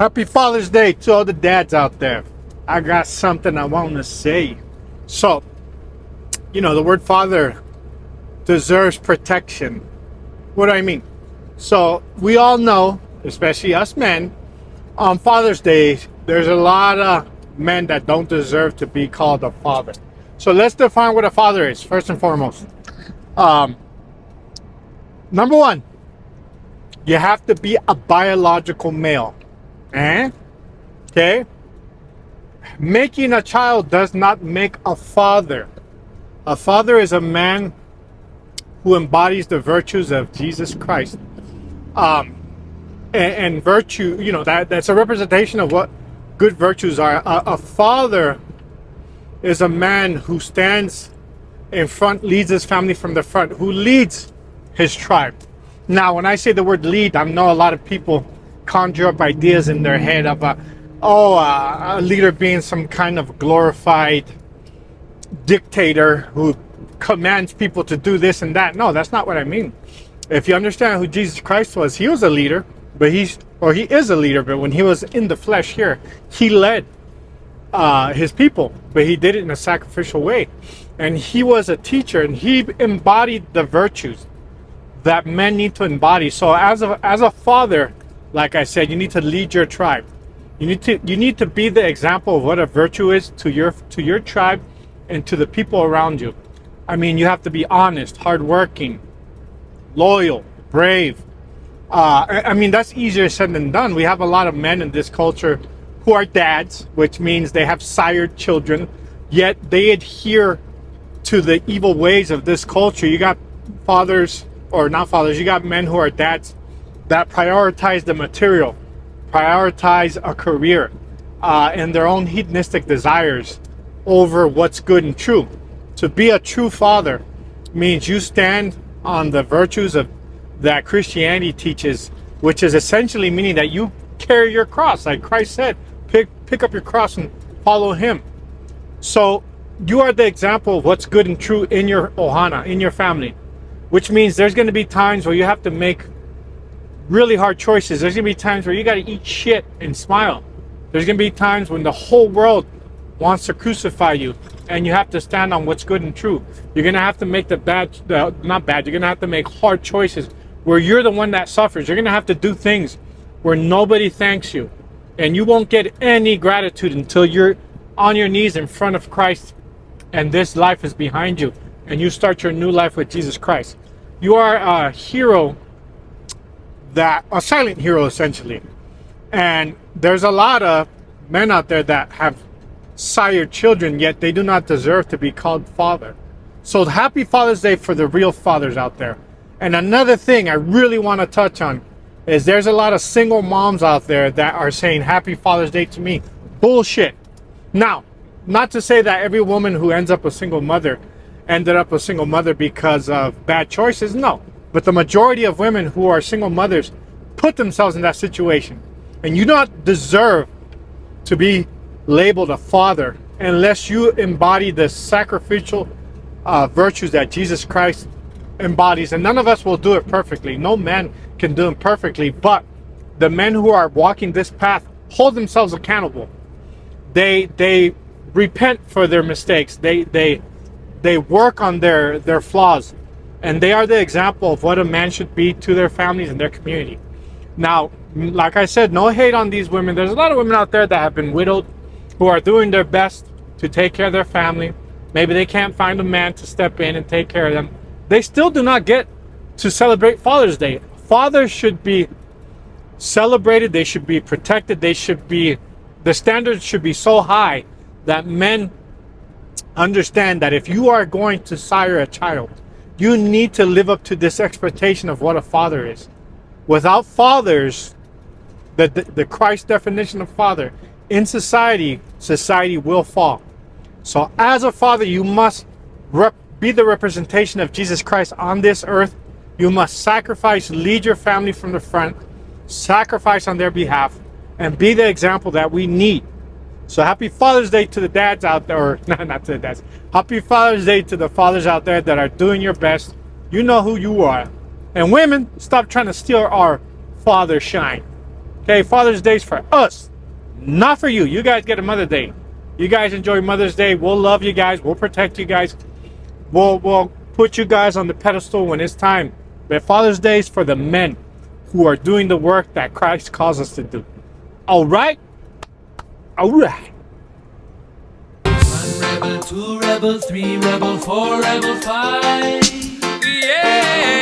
Happy Father's Day to all the dads out there. I got something I want to say. So, the word father deserves protection. What do I mean? So, we all know, especially us men, on Father's Day, there's a lot of men that don't deserve to be called a father. So, let's define what a father is, first and foremost. Number one, you have to be a biological male. Okay? Making a child does not make a father. A father is a man who embodies the virtues of Jesus Christ. And virtue, that's a representation of what good virtues are. A father is a man who stands in front, leads his family from the front, who leads his tribe. Now, when I say the word lead, I know a lot of people conjure up ideas in their head of a leader being some kind of glorified dictator who commands people to do this and that. No, that's not what I mean. If you understand who Jesus Christ was, he was a leader, but he is a leader, but when he was in the flesh here, he led his people, but he did it in a sacrificial way. And he was a teacher, and he embodied the virtues that men need to embody. So as a father, like I said, you need to lead your tribe. You need to be the example of what a virtue is to your tribe and to the people around you. I mean, you have to be honest, hardworking, loyal, brave. I mean, that's easier said than done. We have a lot of men in this culture who are dads, which means they have sired children, yet they adhere to the evil ways of this culture. You got fathers, or not fathers, you got men who are dads that prioritize the material, prioritize a career, and their own hedonistic desires over what's good and true. To be a true father means you stand on the virtues of that Christianity teaches, which is essentially meaning that you carry your cross, like Christ said, pick up your cross and follow him. So you are the example of what's good and true in your ohana, in your family, which means there's going to be times where you have to make really hard choices. There's going to be times where you got to eat shit and smile. There's going to be times when the whole world wants to crucify you, and you have to stand on what's good and true. You're going to have to make you're going to have to make hard choices where you're the one that suffers. You're going to have to do things where nobody thanks you, and you won't get any gratitude until you're on your knees in front of Christ and this life is behind you and you start your new life with Jesus Christ. You are a hero, a silent hero essentially. And there's a lot of men out there that have sired children, yet they do not deserve to be called father. So happy Father's Day for the real fathers out there. And another thing I really want to touch on is there's a lot of single moms out there that are saying happy Father's Day to me. Bullshit. Now, not to say that every woman who ends up a single mother ended up a single mother because of bad choices. No. But the majority of women who are single mothers put themselves in that situation. And you do not deserve to be labeled a father unless you embody the sacrificial virtues that Jesus Christ embodies. And none of us will do it perfectly. No man can do it perfectly. But the men who are walking this path hold themselves accountable. They repent for their mistakes. They work on their flaws. And they are the example of what a man should be to their families and their community. Now, like I said, no hate on these women. There's a lot of women out there that have been widowed who are doing their best to take care of their family. Maybe they can't find a man to step in and take care of them. They still do not get to celebrate Father's Day. Fathers should be celebrated. They should be protected. The standards should be so high that men understand that if you are going to sire a child, you need to live up to this expectation of what a father is. Without fathers, the Christ definition of father, in society will fall. So as a father, you must be the representation of Jesus Christ on this earth. You must sacrifice, lead your family from the front, sacrifice on their behalf, and be the example that we need. So happy Father's Day to the dads out there, or not to the dads. Happy Father's Day to the fathers out there that are doing your best. You know who you are. And women, stop trying to steal our father shine. Okay, Father's Day's for us, not for you. You guys get a Mother's Day. You guys enjoy Mother's Day. We'll love you guys. We'll protect you guys. We'll put you guys on the pedestal when it's time. But Father's Day is for the men who are doing the work that Christ calls us to do. All right? All right. 1 rebel, 2 rebel, 3 rebel, 4 rebel, 5. Yeah.